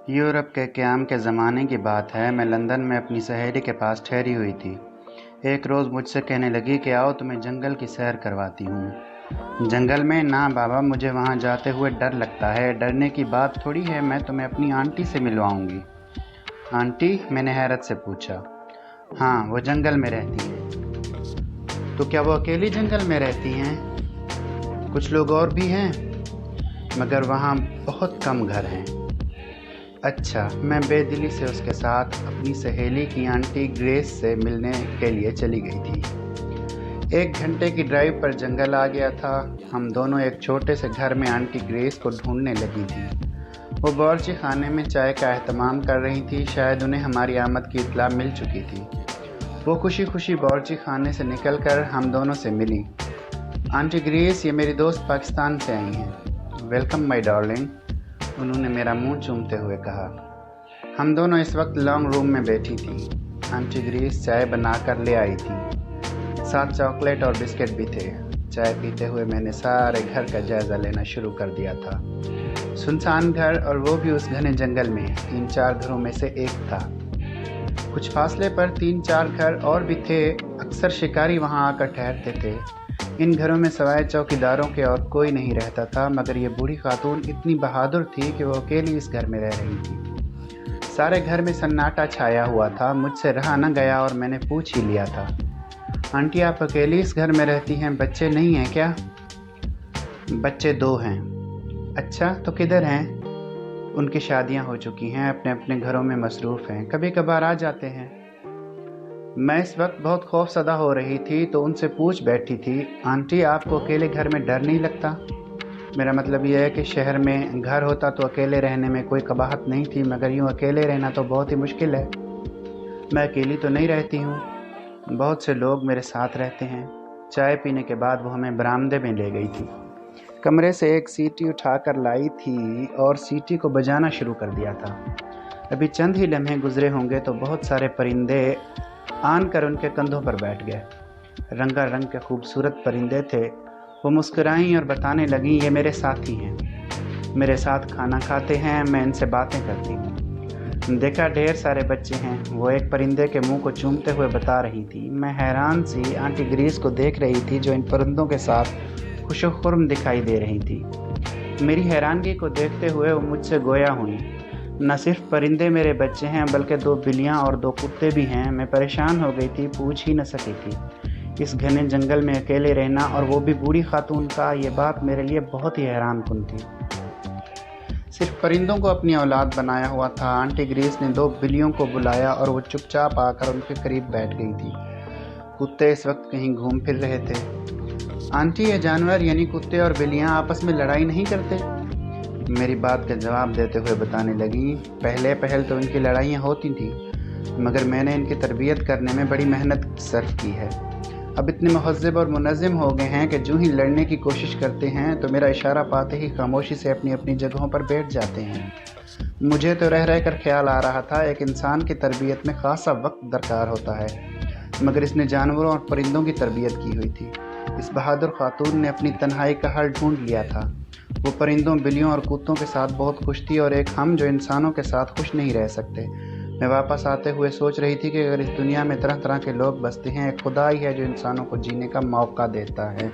Europe के क़याम के ज़माने की बात है। मैं लंदन में अपनी सहेली के पास ठहरी हुई थी। एक रोज़ मुझसे कहने लगी कि आओ तुम्हें जंगल की सैर करवाती हूँ। जंगल में? ना बाबा, मुझे वहाँ जाते हुए डर लगता है। डरने की बात थोड़ी है, मैं तुम्हें अपनी आंटी से मिलवाऊँगी। आंटी? मैंने हैरत से पूछा। हाँ, वो जंगल में रहती हैं। तो क्या वो अकेली जंगल में रहती हैं? कुछ लोग और भी हैं, मगर वहाँ बहुत कम घर हैं। अच्छा। मैं बेदिली से उसके साथ अपनी सहेली की आंटी ग्रेस से मिलने के लिए चली गई थी। 1 घंटे की ड्राइव पर जंगल आ गया था। हम दोनों एक छोटे से घर में आंटी ग्रेस को ढूंढने लगी थी। वो बावर्ची खाने में चाय का एहतमाम कर रही थी। शायद उन्हें हमारी आमद की इत्तला मिल चुकी थी। वो खुशी खुशी बावर्ची खाने से निकलकर हम दोनों से मिली। आंटी ग्रेस, ये मेरी दोस्त पाकिस्तान से आई हैं। वेलकम माय डार्लिंग, उन्होंने मेरा मुंह चूमते हुए कहा। हम दोनों इस वक्त लॉन्ग रूम में बैठी थी। आंटी ग्रेस चाय बनाकर ले आई थी, साथ चॉकलेट और बिस्किट भी थे। चाय पीते हुए मैंने सारे घर का जायज़ा लेना शुरू कर दिया था। सुनसान घर, और वो भी उस घने जंगल में। 3-4 घरों में से एक था। कुछ फासले पर 3-4 घर और भी थे। अक्सर शिकारी वहाँ आकर ठहरते थे। इन घरों में सवाए चौकीदारों के और कोई नहीं रहता था, मगर ये बूढ़ी खातून इतनी बहादुर थी कि वो अकेली इस घर में रह रही थी। सारे घर में सन्नाटा छाया हुआ था। मुझसे रहा न गया और मैंने पूछ ही लिया था, आंटी आप अकेली इस घर में रहती हैं, बच्चे नहीं हैं क्या? बच्चे 2 हैं। अच्छा, तो किधर हैं? उनकी शादियां हो चुकी हैं, अपने अपने घरों में मसरूफ़ हैं, कभी कभार आ जाते हैं। मैं इस वक्त बहुत खौफज़दा हो रही थी तो उनसे पूछ बैठी थी, आंटी आपको अकेले घर में डर नहीं लगता? मेरा मतलब यह है कि शहर में घर होता तो अकेले रहने में कोई कबाहत नहीं थी, मगर यूँ अकेले रहना तो बहुत ही मुश्किल है। मैं अकेली तो नहीं रहती हूँ, बहुत से लोग मेरे साथ रहते हैं। चाय पीने के बाद वो हमें बरामदे में ले गई थी। कमरे से एक सीटी उठाकर लाई थी और सीटी को बजाना शुरू कर दिया था। अभी चंद ही लम्हे गुजरे होंगे तो बहुत सारे परिंदे आन कर उनके कंधों पर बैठ गए। रंगारंग के खूबसूरत परिंदे थे। वो मुस्कुराईं और बताने लगीं, ये मेरे साथी हैं, मेरे साथ खाना खाते हैं, मैं इनसे बातें करती हूँ। देखा ढेर सारे बच्चे हैं, वो एक परिंदे के मुंह को चूमते हुए बता रही थी। मैं हैरान सी आंटी ग्रीस को देख रही थी जो इन परिंदों के साथ खुशो-खुर्म दिखाई दे रही थी। मेरी हैरानगी को देखते हुए वो मुझसे गोया हुई। न सिर्फ परिंदे मेरे बच्चे हैं, बल्कि 2 बिल्लियाँ और 2 कुत्ते भी हैं। मैं परेशान हो गई थी, पूछ ही न सकी थी। इस घने जंगल में अकेले रहना, और वो भी बूढ़ी खातून का, ये बात मेरे लिए बहुत ही हैरानकुन थी। सिर्फ परिंदों को अपनी औलाद बनाया हुआ था। आंटी ग्रेस ने 2 बिल्लियों को बुलाया और वो चुपचाप आकर उनके करीब बैठ गई थी। कुत्ते इस वक्त कहीं घूम फिर रहे थे। आंटी, ये जानवर यानी कुत्ते और बिल्लियाँ आपस में लड़ाई नहीं करते? मेरी बात का जवाब देते हुए बताने लगी, पहले पहल तो इनकी लड़ाइयाँ होती थी, मगर मैंने इनकी तरबियत करने में बड़ी मेहनत सर्फ की है। अब इतने महज़्ज़ब और मुनज़्ज़म हो गए हैं कि जो ही लड़ने की कोशिश करते हैं तो मेरा इशारा पाते ही खामोशी से अपनी अपनी जगहों पर बैठ जाते हैं। मुझे तो रह रह कर ख्याल आ रहा था, एक इंसान की तरबियत में ख़ासा वक्त दरकार होता है, मगर इसने जानवरों और परिंदों की तरबियत की हुई थी। इस बहादुर खातून ने अपनी तन्हाई का हल ढूंढ लिया था। वो परिंदों, बिल्लियों और कुत्तों के साथ बहुत खुश थी, और एक हम जो इंसानों के साथ खुश नहीं रह सकते। मैं वापस आते हुए सोच रही थी कि अगर इस दुनिया में तरह तरह के लोग बसते हैं, एक खुदा ही है जो इंसानों को जीने का मौका देता है।